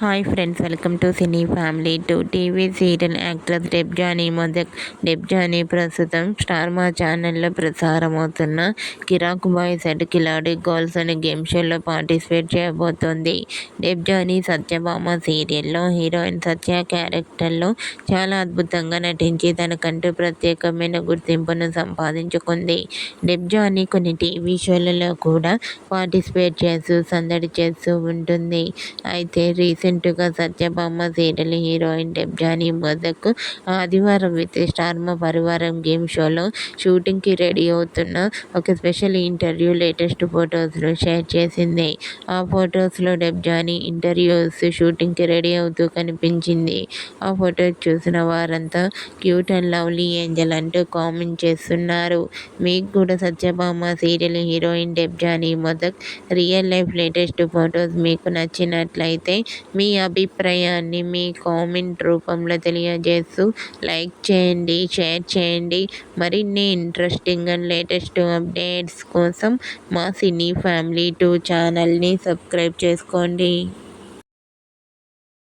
Hi friends, welcome to cine family two. TV serial actress Debjani Modak. Debjani ప్రస్తుతం Star Maa ఛానల్లో ప్రసారమవుతున్న Kiraak boys and Khiladi girls అనే game షోలో పార్టిసిపేట్ చేయబోతోంది. డెబ్జానీ సత్యభామ సీరియల్లో హీరోయిన్ సత్య క్యారెక్టర్లో చాలా అద్భుతంగా నటించి తనకంటూ ప్రత్యేకమైన గుర్తింపును సంపాదించుకుంది. డెబ్జానీ కొన్ని టీవీ షోలలో కూడా పార్టిసిపేట్ చేస్తూ సందడి చేస్తూ ఉంటుంది. అయితే రీసెంట్గా సత్యభామ సీరియల్ హీరోయిన్ డెబ్జానీ మొదక్ ఆదివారం విత్ స్టార్ మా పరివారం గేమ్ షోలో షూటింగ్కి రెడీ అవుతున్న ఒక స్పెషల్ ఇంటర్వ్యూ లేటెస్ట్ ఫొటోస్ను షేర్ చేసింది. ఆ ఫొటోస్లో డెబ్జానీ ఇంటర్వ్యూస్ షూటింగ్కి రెడీ అవుతూ కనిపించింది. ఆ ఫొటోస్ చూసిన వారంతా క్యూట్ అండ్ లవ్లీ ఏంజల్ అంటూ కామెంట్ చేస్తున్నారు. మీకు కూడా Satyabhama serial heroine Debjani Modak real life latest photos మీకు నచ్చినట్లయితే మీ అభిప్రాయాన్ని మీ కామెంట్ రూపంలో తెలియజేస్తూ లైక్ చేయండి, షేర్ చేయండి. మరిన్ని ఇంట్రెస్టింగ్ అండ్ లేటెస్ట్ అప్డేట్స్ కోసం మా సినీ ఫ్యామిలీ 2 ఛానల్ని సబ్స్క్రైబ్ చేసుకోండి.